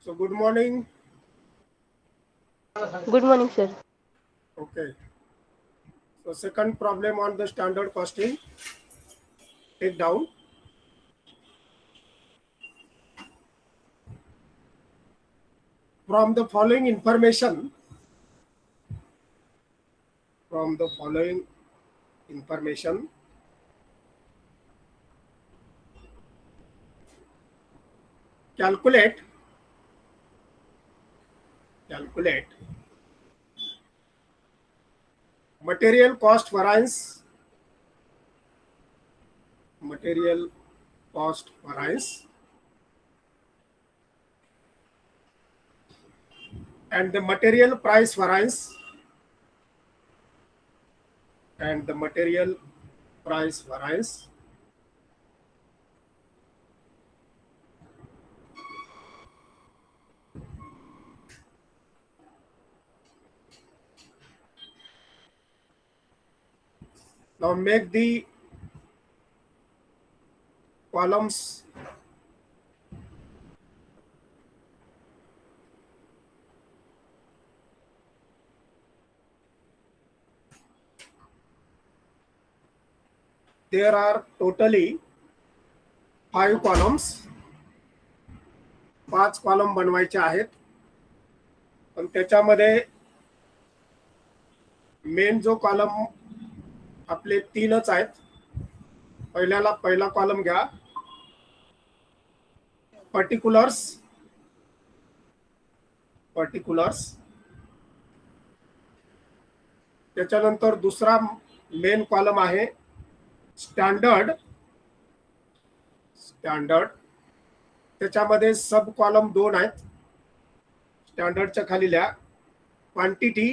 So good morning. Good morning, sir. Okay. So second problem on the standard costing. Take down. From the following information, from the following information, calculate material cost variance, material cost variance, and the material price variance, and the material price variance. Now make the columns there are totally 5 columns, 5 column बनवायचे आहेत. पण त्याच्यामध्ये main जो column आपले 3च आहेत. पहिला column घ्या, पर्टिक्युलर्स. त्याच्यानंतर दुसरा मेन कॉलम आहे स्टँडर्ड. त्याच्यामध्ये सब कॉलम 2 आहेत. स्टँडर्डच्या खाली लिहा quantity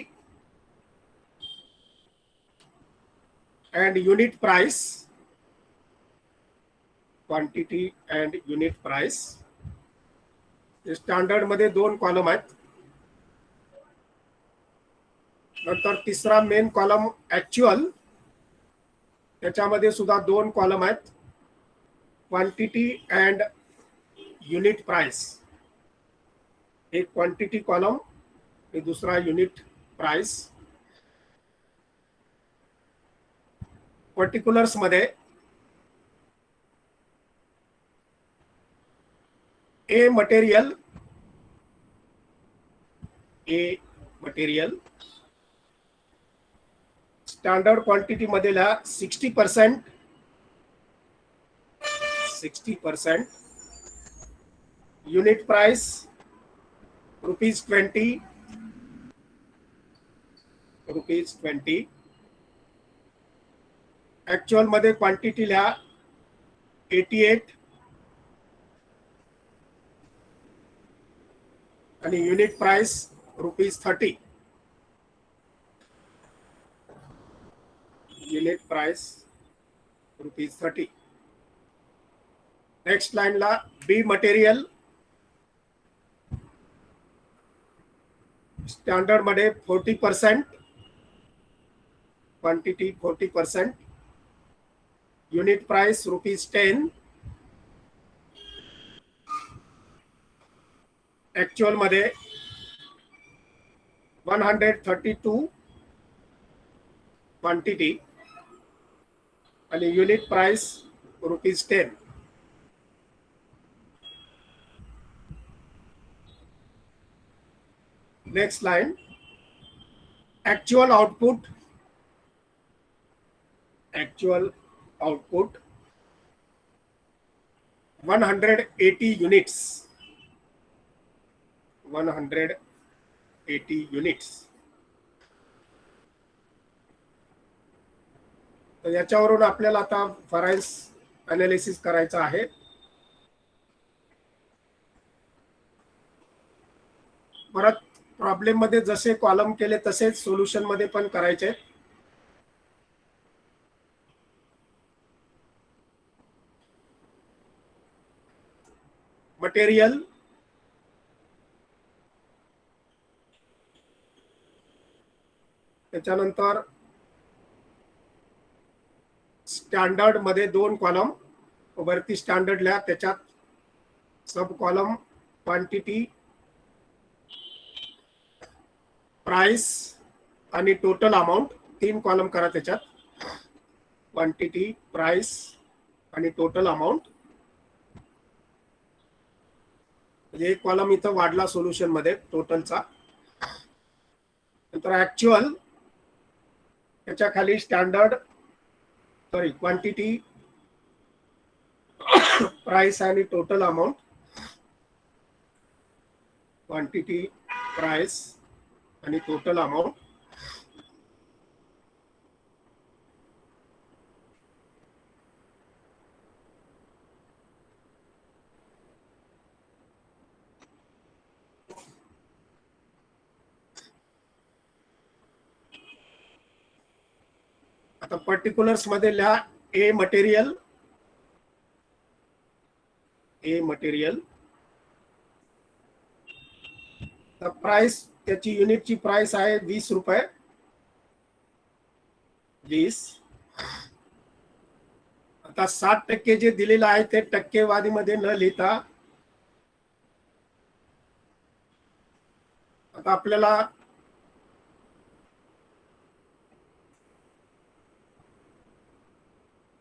and unit price. Quantity and unit price. Standard मध्ये 2 कॉलम आहेत. नंतर तिसरा मेन कॉलम ऍक्च्युअल. त्याच्यामध्ये सुद्धा 2 कॉलम आहेत, क्वांटिटी अँड युनिट प्राइस. एक क्वांटिटी कॉलम आणि दुसरा युनिट प्राइस. पर्टिक्युलर्स मध्ये ए मटेरियल स्टँडर्ड क्वांटिटी मध्ये 60%. Unit price ₹20. ऍक्च्युअल मध्ये क्वांटिटी लिहा 88 आणि unit price ₹30. Unit price ₹30. Next लाईनला बी मटेरियल. स्टँडर्ड मध्ये 40%, क्वांटिटी 40%, युनिट प्राइस ₹10. ऍक्च्युअल मध्ये 132 क्वांटिटी आणि unit price ₹10. Next line actual output 180 units. 180 units. तर याच्यावरून आपल्याला आता व्हरायन्स अनालिसिस करायचं आहे. परत प्रॉब्लेम मध्ये जसे कॉलम केले तसेच सोल्युशन मध्ये पण करायचे. मटेरियल त्याच्यानंतर स्टँडर्ड मध्ये 2 कॉलम, वरती स्टँडर्ड लिहा, त्याच्यात सब कॉलम क्वांटिटी प्राइस आणि टोटल अमाउंट 3 कॉलम करा त्याच्यात. क्वांटिटी, प्राइस आणि टोटल अमाउंट. म्हणजे एक कॉलम इथं वाढला सोल्युशन मध्ये टोटलचा. नंतर ऍक्च्युअल, त्याच्या खाली स्टँडर्ड, सॉरी क्वांटिटी, प्राइस आणि टोटल अमाउंट. क्वांटिटी, प्राइस आणि टोटल अमाउंट. आता पर्टिक्युलर्स मध्ये लिहा ए मटेरियल, ए मटेरियल. तर प्राइस, त्याची युनिटची प्राइस आहे 20 रुपये. 20. आता 60% जे दिलेलं आहे ते टक्केवारीमध्ये न लिहिता आता आपल्याला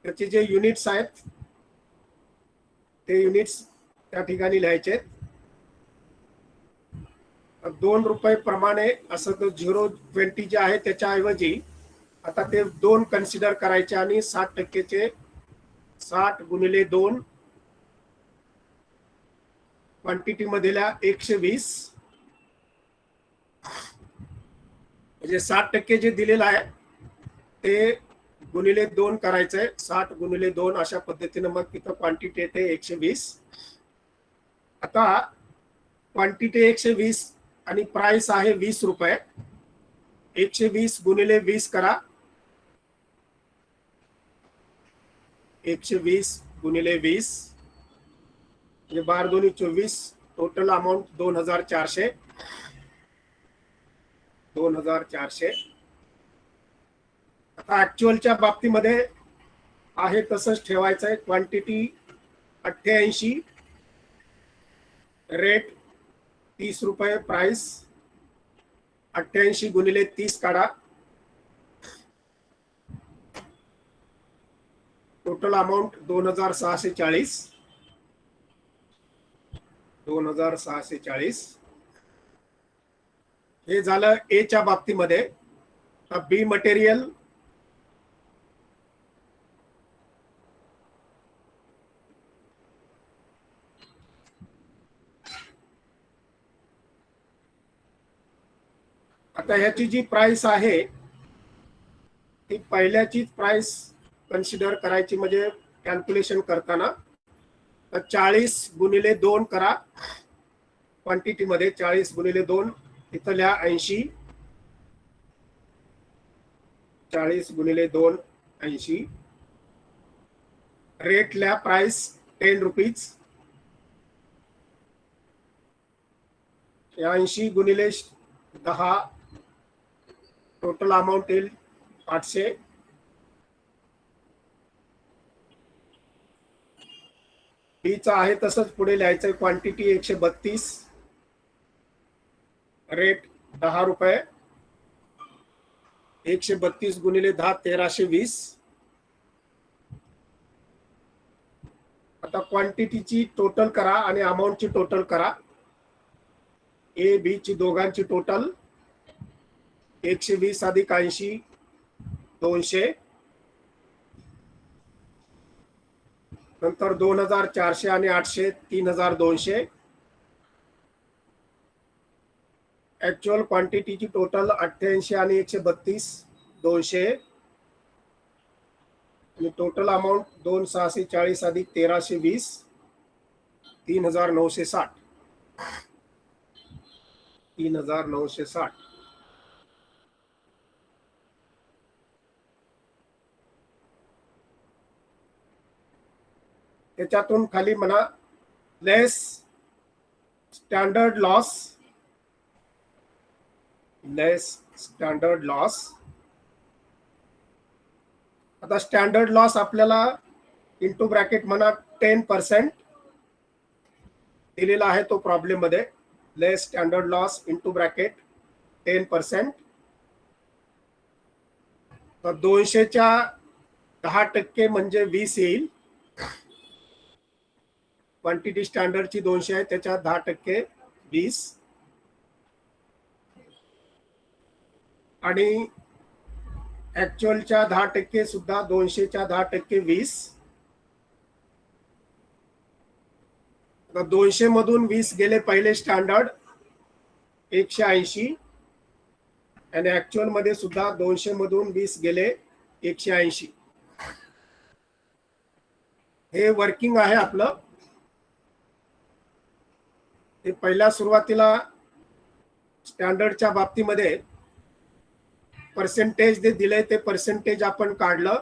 त्याचे जे युनिट्स आहेत ते युनिट्स त्या ठिकाणी लिहायचे. 2 रुपये प्रमाणे असं तो 0.20 जे आहे त्याच्याऐवजी आता ते 2 कन्सिडर करायचे आणि 60%चे 60 गुणिले 2 क्वांटिटी मधल्या 120, म्हणजे 60% जे दिलेलं आहे ते गुणिले 2 करायचंय. 60 गुणिले 2 अशा पद्धतीने मग तिथं क्वांटिटी येते 120. आता क्वांटिटी 120 आणि प्राइस आहे 20 रुपये. 120 गुणिले 20 करा. 120 गुणिले 20 म्हणजे 12 दोन्ही 24. Total amount 2400. 2400. आता ऍक्च्युअलच्या बाबतीमध्ये आहे तसंच ठेवायचं आहे. क्वांटिटी 88, रेट 30 रुपये, प्राइस 88 गुणिले 30 काढा. Total amount 2640. 2640. हे झालं ए च्या बाबतीमध्ये. बी मटेरियल, आता ह्याची जी प्राइस आहे ती पहिल्याचीच प्राइस कन्सिडर करायची, म्हणजे कॅल्क्युलेशन करताना. तर 40 गुणिले 2 करा. क्वांटिटी मध्ये 40 गुणिले 2 इथं लिहा 80. 40 गुणिले 2 80. रेट लिहा, प्राइस 10 रुपीज. 80 गुणिले 10 टोटल अमाउंट येईल 800. बीचा आहे तसंच पुढे लिहायचं. क्वांटिटी 132, रेट 10 रुपये. 132 गुणिले 10 1320. आता क्वांटिटीची टोटल करा आणि अमाऊंटची टोटल करा. ए बी ची दोघांची टोटल 120 अधिक 80 200. नंतर 2400 आणि 800 3200. ऍक्च्युअल क्वांटिटीची टोटल 88 आणि 132 200. आणि टोटल अमाउंट 2640 अधिक 1320 3960. 3960. त्याच्यातून खाली म्हणा लेस स्टँडर्ड लॉस. लेस स्टँडर्ड लॉस. आता स्टँडर्ड लॉस आपल्याला इंटू ब्रॅकेट म्हणा 10% दिलेला आहे तो प्रॉब्लेम मध्ये. लेस स्टँडर्ड लॉस इंटू ब्रॅकेट 10%. तर 200च्या 10% म्हणजे 20 येईल. क्वांटिटी स्टँडर्डची 200 आहे, त्याच्या 10% 20. आणि ऍक्च्युअलच्या 10% सुद्धा 200च्या 10% 20. तर 200 मधून 20 गेले पहिले स्टँडर्ड 180, आणि ऍक्च्युअल मध्ये सुद्धा 200 मधून 20 गेले 180. हे वर्किंग आहे आपलं. ते पहिल्या सुरुवातीला स्टँडर्डच्या बाबतीमध्ये पर्सेंटेज जे दिले ते पर्सेंटेज आपण काढलं,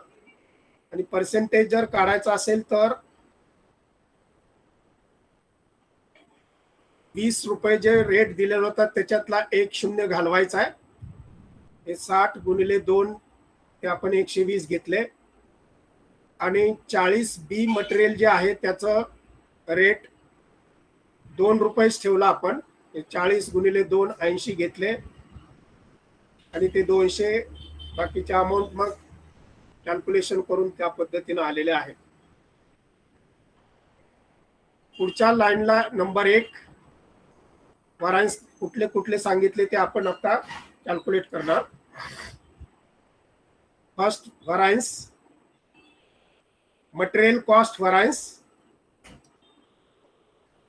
आणि पर्सेंटेज जर काढायचं असेल तर 20 रुपये जे रेट दिलेला होता त्याच्यातला 1 शून्य घालवायचा आहे. हे 60 गुणिले 2 ते आपण 120 घेतले, आणि 40 बी मटेरियल जे आहे त्याचं रेट 2 रुपयेच ठेवला आपण. 40 गुणिले 2 80 घेतले, आणि ते 200 बाकीचे अमाऊंट मग कॅल्क्युलेशन करून त्या पद्धतीने आलेले आहे. पुढच्या लाईनला नंबर 1 व्हरायन्स कुठले कुठले सांगितले ते आपण आता कॅल्क्युलेट करणार. First variance material cost variance.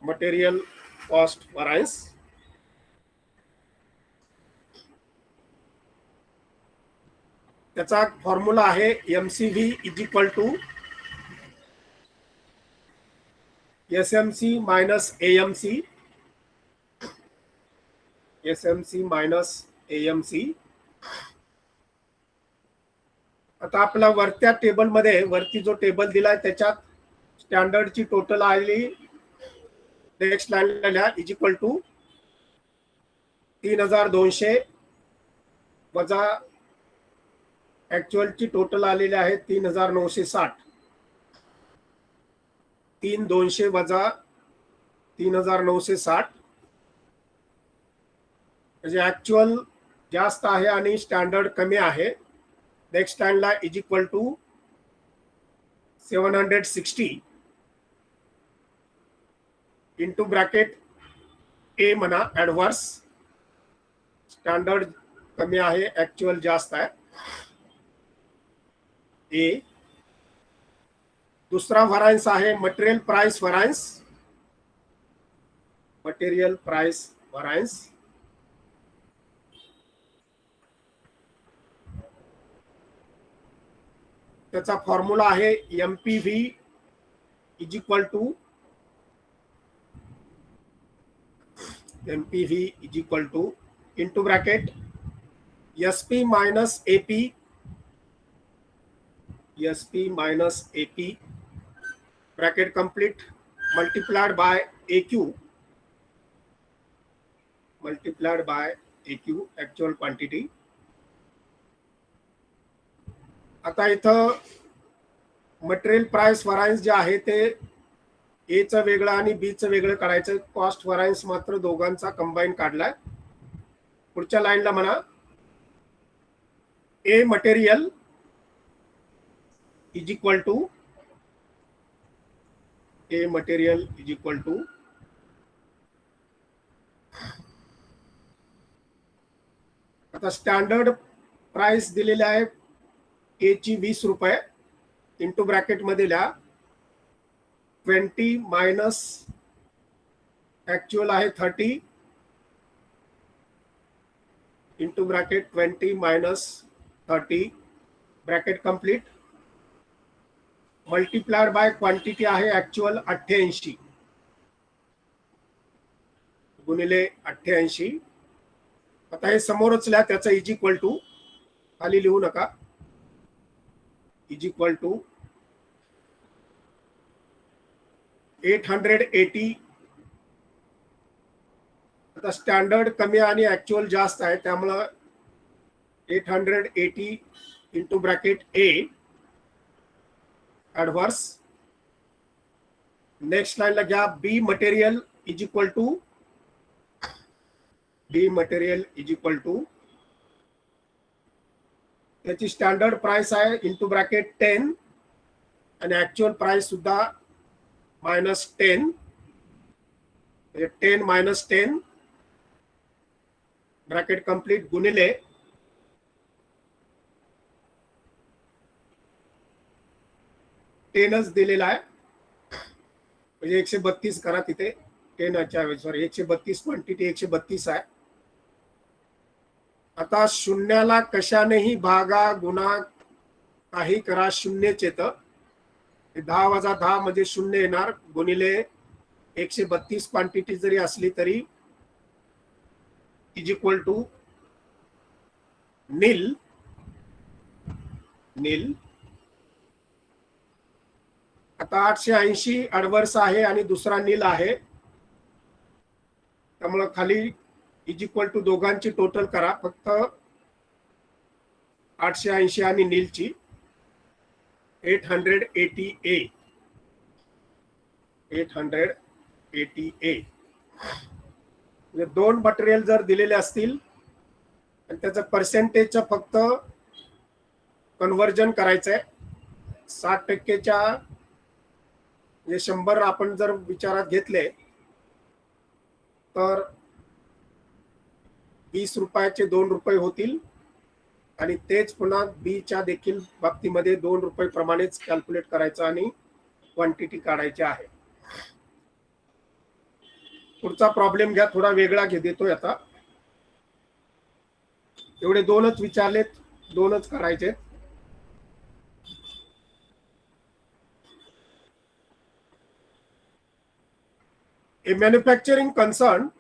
Material cost variance त्याचा फॉर्म्युला आहे MCV is equal to SMC minus AMC. SMC minus AMC. आता आपला वरत्या टेबल मध्ये वरती जो टेबल दिलाय त्याच्यात स्टँडर्डची टोटल आली. नेक्स्ट लाईनला लिहा इज इक्वल टू 3200 वजा ऍक्च्युअलची टोटल आलेली आहे 3960. 3200 वजा 3960 म्हणजे ऍक्च्युअल जास्त आहे आणि स्टँडर्ड कमी आहे. नेक्स्ट लाईनला is equal to 760 into bracket A म्हणा ऍडव्हर्स. स्टँडर्ड कमी आहे, ऍक्च्युअल जास्त आहे. ए. दुसरा व्हरायन्स आहे material price variance. Material price व्हरायन्स त्याचा फॉर्म्युला आहे MPV is equal two into bracket SP minus AP. SP minus AP bracket complete multiplied by AQ. Multiplied by AQ actual quantity. आता इथं मटेरियल प्राइस व्हरायन्स जे आहे ते ए चं वेगळं आणि बी चं वेगळं काढायचं. कॉस्ट व्हरायन्स मात्र दोघांचा कंबाईन काढलाय. पुढच्या लाईनला म्हणा A material is equal to आता स्टँडर्ड प्राइस दिलेली आहे ए ची 20 रुपये. इंटू ब्रॅकेट मध्ये लिहा 20 मायनस ऍक्च्युअल आहे 30 into bracket 20 minus 30 bracket complete multiplied by quantity आहे ऍक्च्युअल 88 गुणिले 88. आता हे समोरच लिहा त्याचा इज इक्वल टू, खाली लिहू नका. Is equal to 880. आता स्टँडर्ड कमी आणि ऍक्च्युअल जास्त आहे त्यामुळं 880 into bracket A adverse. Next लाईनला घ्या B material is equal to D material is equal to त्याची स्टँडर्ड प्राइस आहे इंटू ब्रॅकेट 10 आणि ऍक्च्युअल प्राइस सुद्धा -10 म्हणजे 10 - 10 ब्रॅकेट कंप्लीट गुणिले 10च दिलेला आहे म्हणजे 132 करा तिथे 10 सॉरी 132 क्वांटिटी 132 आहे. आता शून्याला कशानेही भागा गुणा काही करा शून्यच येतं 10 - 10 म्हणजे शून्य येणार गुणिले 132 क्वांटिटी जरी असली तरी इज इक्वल टू नील नील. आता 880 ॲडव्हर्स आहे आणि दुसरा नील आहे त्यामुळे खाली इज इक्वल टू दोघांची टोटल करा फक्त 880 आणि नीलची 880A 880A म्हणजे दोन मटेरियल जर दिलेले असतील आणि त्याचं पर्सेंटेजचं फक्त कन्व्हर्जन करायचं आहे 60%च्या म्हणजे 100 आपण जर विचारात घेतले तर 20 रुपयाचे 2 रुपये होतील आणि तेच पुन्हा बीच्या देखील बाबतीमध्ये 2 रुपये प्रमाणेच कॅल्क्युलेट करायचं आणि क्वांटिटी काढायची आहे. पुढचा प्रॉब्लेम घ्या थोडा वेगळा देतोय आता. एवढे दोनच विचारलेत दोनच करायचे. A manufacturing concern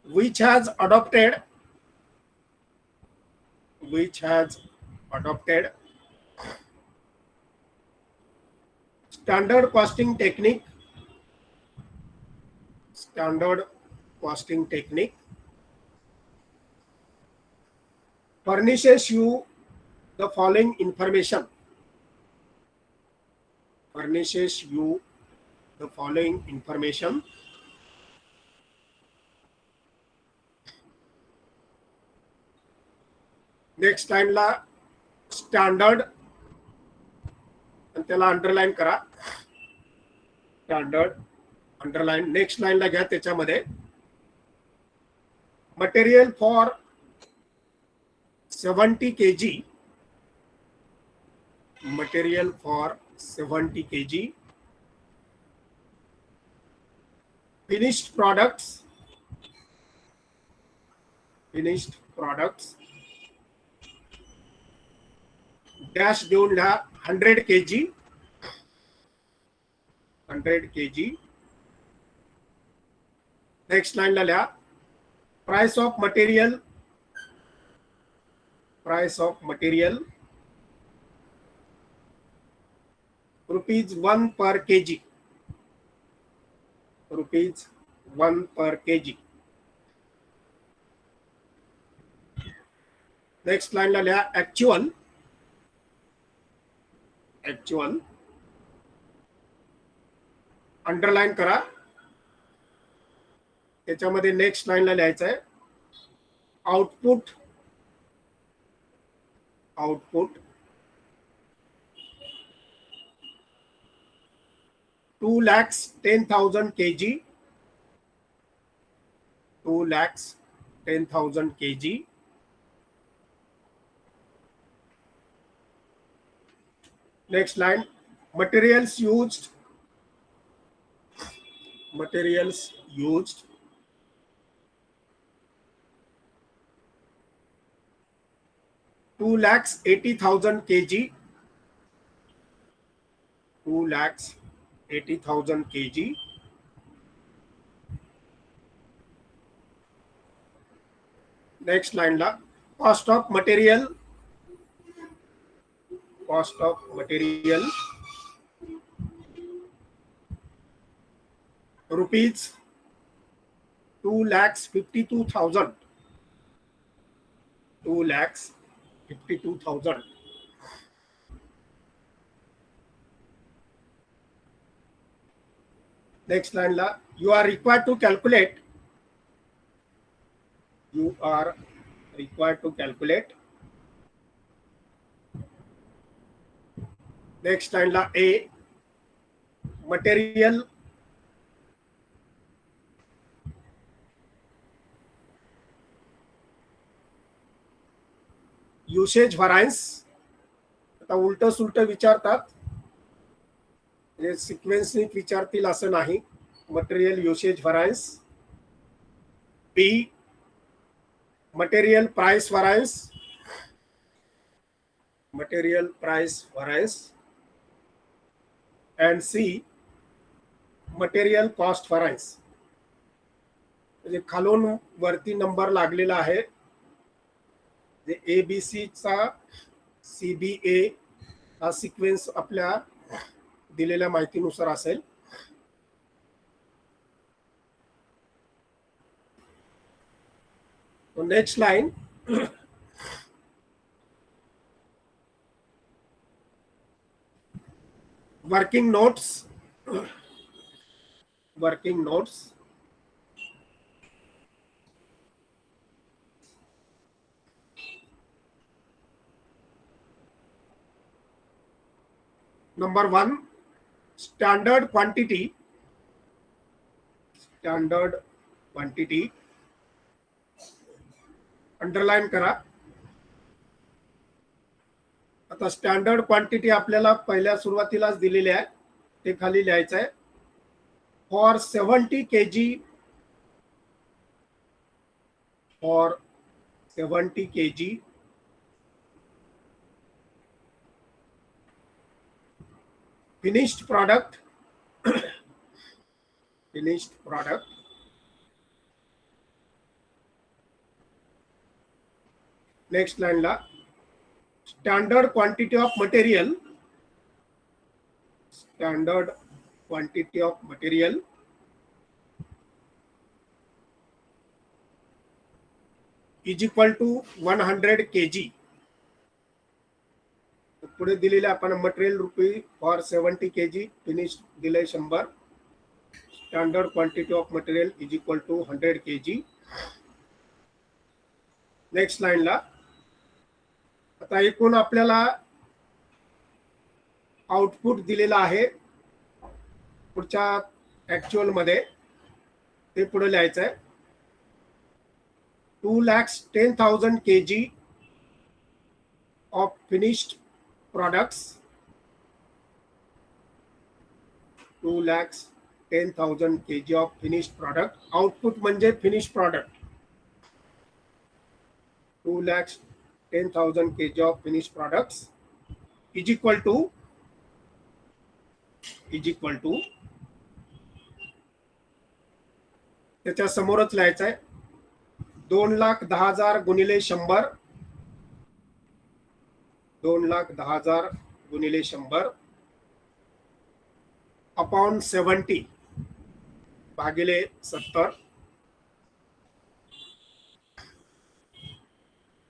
which has adopted standard costing technique furnishes you the following information. Next लाईनला स्टँडर्ड आणि त्याला अंडरलाईन करा स्टँडर्ड अंडरलाईन. नेक्स्ट लाईनला घ्या त्याच्यामध्ये material for 70 kg finished products dash देऊन लिहा 100 kg नेक्स्ट लाईनला लिहा price of material ₹1 per kg next लाईनला लिहा ऍक्च्युअल अंडरलाईन करा त्याच्यामध्ये नेक्स्ट लाईनला लिहायचं आहे output 2,10,000 kg 2,10,000 kg. Next line, materials used 2,80,000 kg 2,80,000 kg. Next line la cost of material rupees 2,52,000 2,52,000. Next लाईनला you are required to calculate, you are required to calculate. Next लाईनला A material usage व्हरायन्स. आता उलट सुलट विचारतात, म्हणजे सिक्वेन्सनी विचारतील असं नाही. Material usage variance. B material price variance, material price variance. And C material cost variance. म्हणजे खालून वरती नंबर लागलेला आहे. ABC चा CBA हा सिक्वेन्स आपल्या दिलेल्या माहितीनुसार असेल. Next line working notes, working notes. Number 1 standard quantity, standard quantity underline करा. आता स्टँडर्ड क्वांटिटी आपल्याला पहिल्या सुरुवातीलाच दिलेली आहे, ते खाली लिहायचं आहे. For 70 kg, for 70 kg finished product, finished product. Next line ला standard quantity of material, standard quantity of material is equal to 100 kg. पुढे दिलेले आपण मटेरियल रुपी फॉर 70 kg फिनिश दिले 100. Standard quantity of material is equal to 100 kg. Next line ला आता एकूण आपल्याला आउटपुट दिलेला आहे पुढच्या ऍक्च्युअल मध्ये, ते पुढे लिहायचं आहे. 2,10,000 kg of finished products, 2,10,000 kg of finished product. Output म्हणजे finish product. 2,10,000 kg of finished products is equal to त्याच्या समोरच लिहायचं आहे 2,10,000 गुणिले 100, 2,10,000 गुणिले 100 अपॉन 70 भागिले 70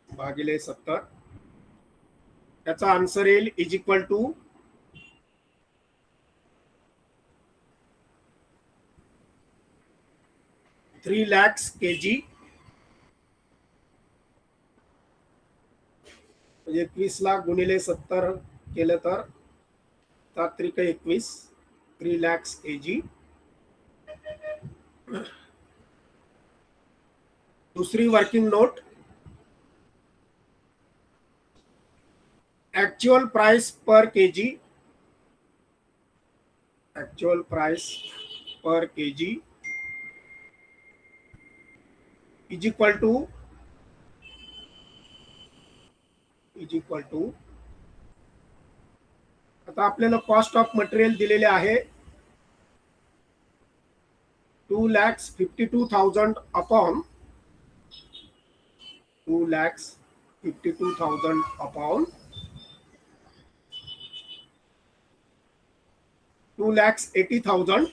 भागिले 70. त्याचा आन्सर येईल is equal to 3 lakhs kg. 21 lakh गुणिले 70 केलं तर 7×21 3 lakhs kg. दूसरी working note actual price per kg, actual price per kg is equal to आता आपल्याला कॉस्ट ऑफ मटेरियल दिलेले आहे 2,52,000 अपॉन 2,52,000 अपॉन 2,80,000.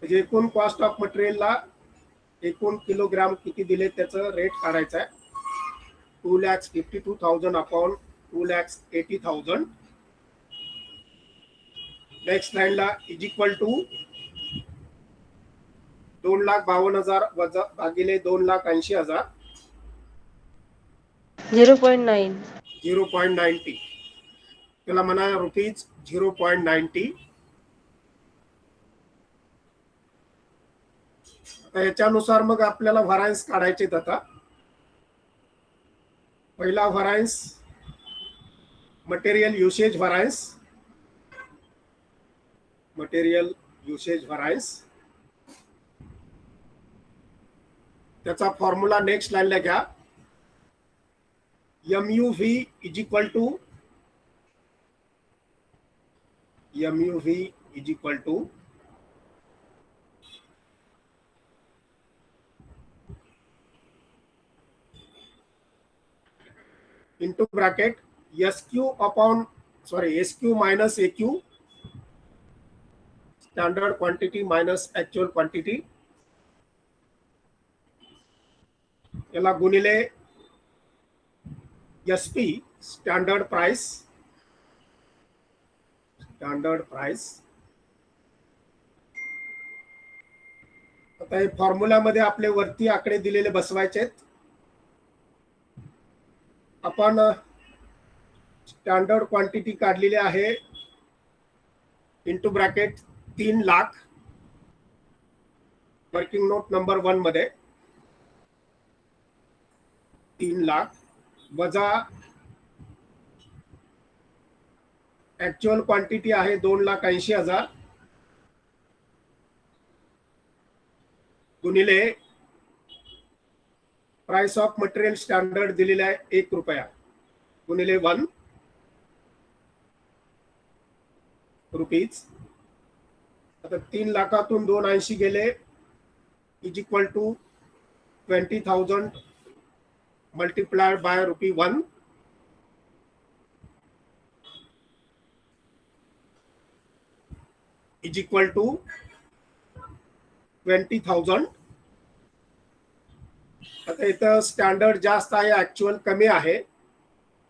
म्हणजे एकूण कॉस्ट ऑफ मटेरियल ला एकूण किलोग्राम किती दिले त्याचं रेट काढायचं आहे. 2,52,000 अपॉन 2,80,000 नेक्स्ट लाईनला इज इक्वल टू 2,52,000 वजा भागिले 2,80,000 0.9. 0.90 त्याला म्हणा रुपीज 0.90. आता याच्यानुसार मग आपल्याला व्हरायन्स काढायचे. आता पहिला variance material usage variance. Material usage variance त्याचा फॉर्म्युला नेक्स्ट लाईनला घ्या. MUV is equal to into bracket SQ minus AQ, standard quantity minus actual quantity, याला गुणिले SP स्टँडर्ड प्राइस. आता हे फॉर्म्युल्यामध्ये आपले वरती आकडे दिलेले बसवायचे आहेत. आपण स्टँडर्ड क्वांटिटी काढलेली आहे into bracket 3 lakh working note number 1 मध्ये 3 लाख वजा ऍक्च्युअल क्वांटिटी आहे 2,80,000 गुणिले प्राइस ऑफ मटेरियल स्टँडर्ड दिलेला आहे 1 रुपया गुणिले 1 रुपीज. आता 3 लाखातून 280 गेले is equal to 20,000 multiplied by ₹1 is equal to 20,000. आता इथं स्टँडर्ड जास्त आहे ऍक्च्युअल कमी आहे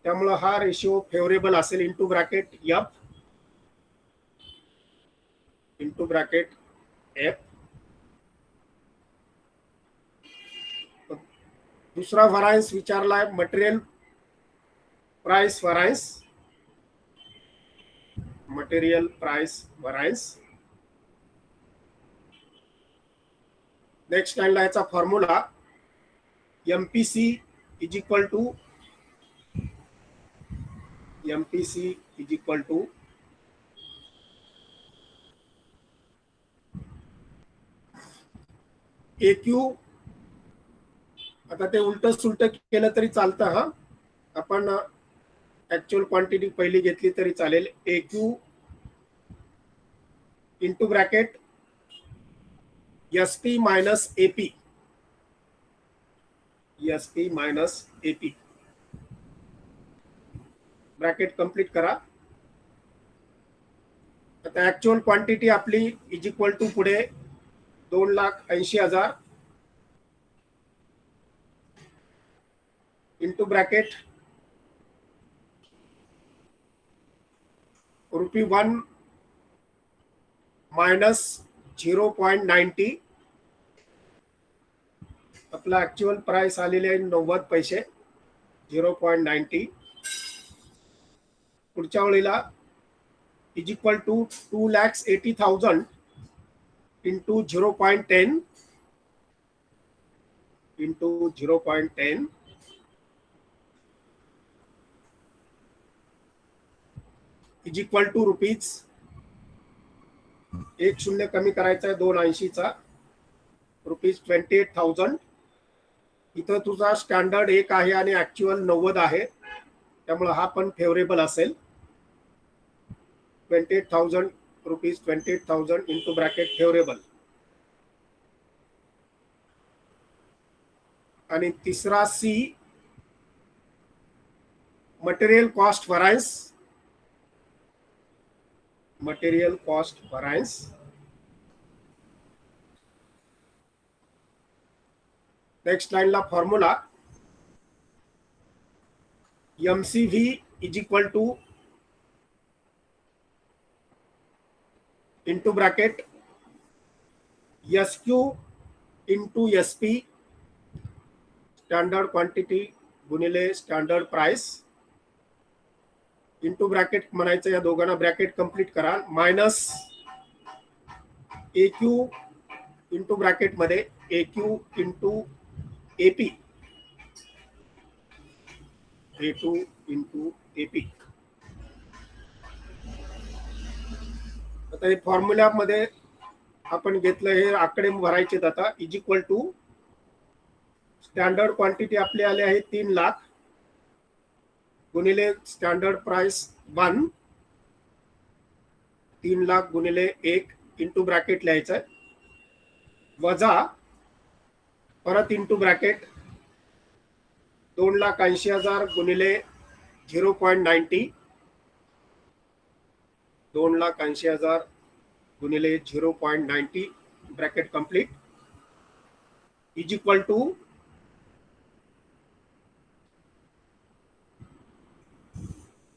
त्यामुळे हा रेशिओ फेवरेबल असेल. Into bracket F. दुसरा व्हरायन्स विचारला आहे मटेरियल प्राइस व्हरायन्स. नेक्स्ट लाईनला याचा formula MPC is equal to AQ. आता ते उलट सुलट केलं तरी चालतं. हा आपण ऍक्च्युअल क्वांटिटी पहिली घेतली तरी चालेल. AQ into bracket SP minus AP. Bracket complete करा. आता ऍक्च्युअल क्वांटिटी आपली इज इक्वल टू पुढे 2,80,000 इंटू ब्रॅकेट ₹1 मायनस 0.90. आपला ऍक्च्युअल प्राइस आलेले आहे 90 पैसे 0.90. पुढच्या वेळेला is equal to 2,80,000 into 0.10 is equal to rupees. 1 शून्य कमी करायचा आहे 280चा ₹28,000. इथं तुझा स्टँडर्ड 1 आहे आणि ऍक्च्युअल 90 आहे त्यामुळे हा पण फेवरेबल असेल. 28,000 इंटू ब्रॅकेट फेवरेबल. आणि तिसरा C मटेरियल कॉस्ट व्हरायन्स. नेक्स्ट लाईनला formula MCV is equal two into bracket SQ into SP standard quantity गुणिले स्टँडर्ड प्राइस इंटू ब्रॅकेट म्हणायचं, या दोघांना ब्रॅकेट कंप्लीट करा, मायनस AQ इंटू ब्रॅकेट मध्ये AQ into AP A2 into AP. आता हे formula मध्ये आपण घेतलं, हे आकडे भरायचे आता. Is equal to standard quantity आपले आले आहे 3 लाख गुणिले स्टँडर्ड प्राइस 1, 3 लाख गुणिले 1 इंटू ब्रॅकेट लिहायचं आहे, वजा परत इंटू ब्रॅकेट 2,80,000 गुणिले 0.90, 2,80,000 गुणिले 0.90 bracket complete is equal to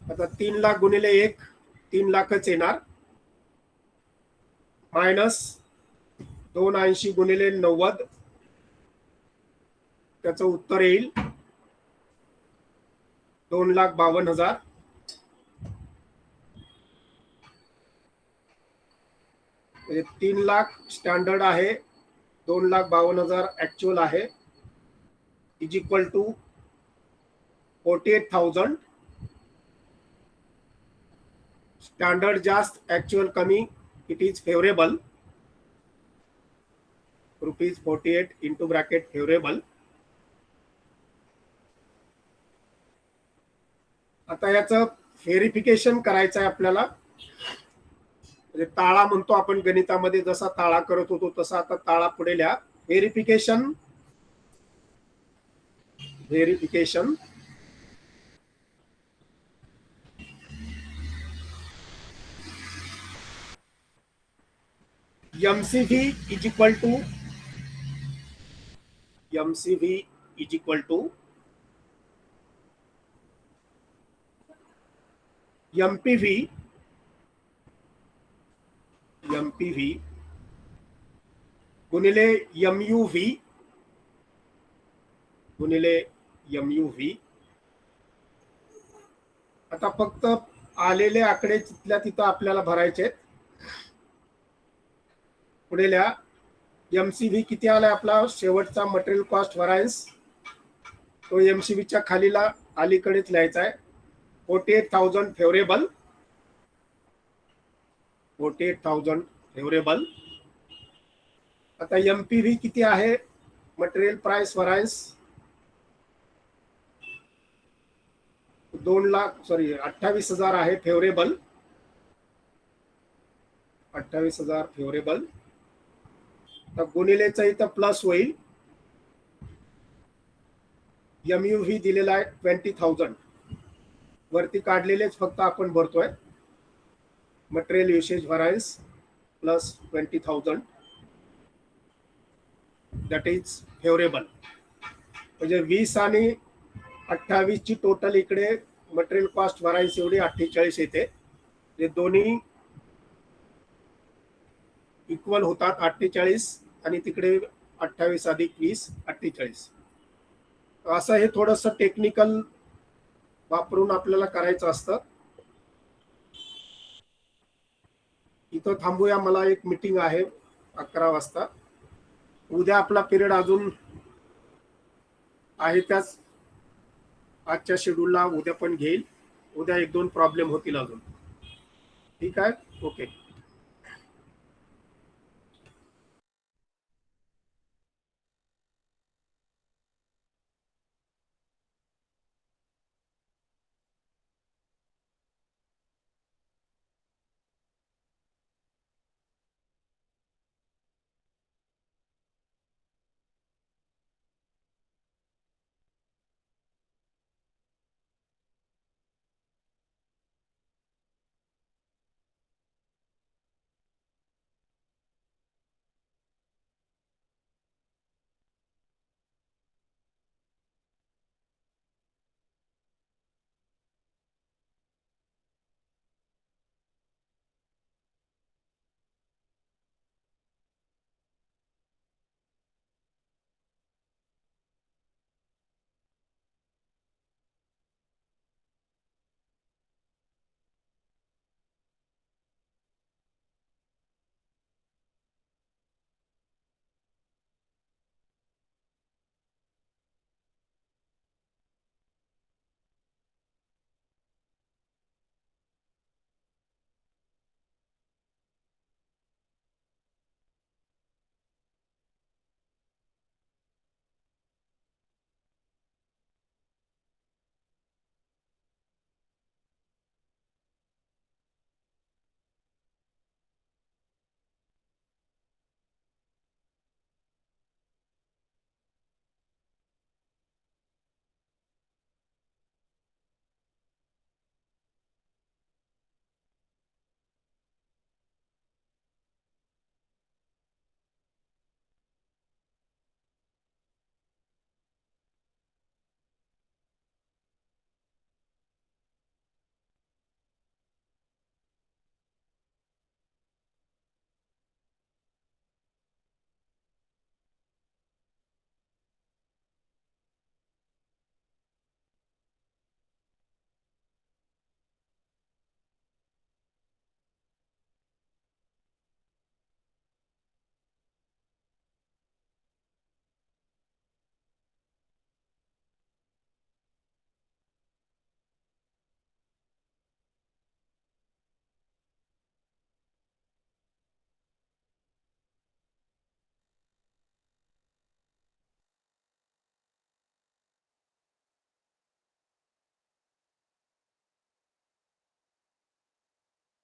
आता 3 लाख गुणिले 1 3 लाखच येणार, मायनस 280 गुणिले 90, त्याचं उत्तर येईल 2,52,000. म्हणजे 3 लाख स्टँडर्ड आहे, 2,52,000 ऍक्च्युअल आहे, इज इक्वल टू 48,000. स्टँडर्ड जास्त ऍक्च्युअल कमी, it is favourable, ₹48 into bracket favourable. आता याचं व्हेरिफिकेशन करायचं आहे आपल्याला, म्हणजे ताळा म्हणतो आपण गणितामध्ये, जसा ताळा करत होतो तसा आता ताळा पुढे लिहा. Verification MCV is equal to MPV गुणिले MUV. आता फक्त आलेले आकडे तिथल्या तिथं आपल्याला भरायचे. पुढे लिहा, MCV किती आला आपला शेवटचा मटेरियल कॉस्ट व्हरायन्स, तो MCV च्या खालीला अलीकडेच लिहायचा आहे, 48,000 फेवरेबल, 48,000 फेवरेबल. आता MPV किती आहे, मटेरियल प्राइस व्हरायन्स 28,000 आहे फेवरेबल, 28,000 फेवरेबल. तर गुणिलेचं इथं प्लस होईल, MUV दिलेला आहे 20,000, वरती काढलेलेच फक्त आपण भरतोय, material usage variance plus 20,000 that is favourable. म्हणजे 20 आणि 28 ची टोटल इकडे मटेरियल कॉस्ट व्हरायन्स एवढी 48 येते. हे दोन्ही इक्वल होतात, 48 आणि तिकडे 28 अधिक 20 48. असं हे थोडंसं टेक्निकल वापरून आपल्याला करायचं असतं. इथं थांबूया, मला एक मीटिंग आहे 11 वाजता. उद्या आपला पिरियड अजून आहे त्याच आजच्या शेड्यूलला, उद्या पण घेईल. उद्या 1-2 प्रॉब्लेम होतील अजून. ठीक आहे, ओके.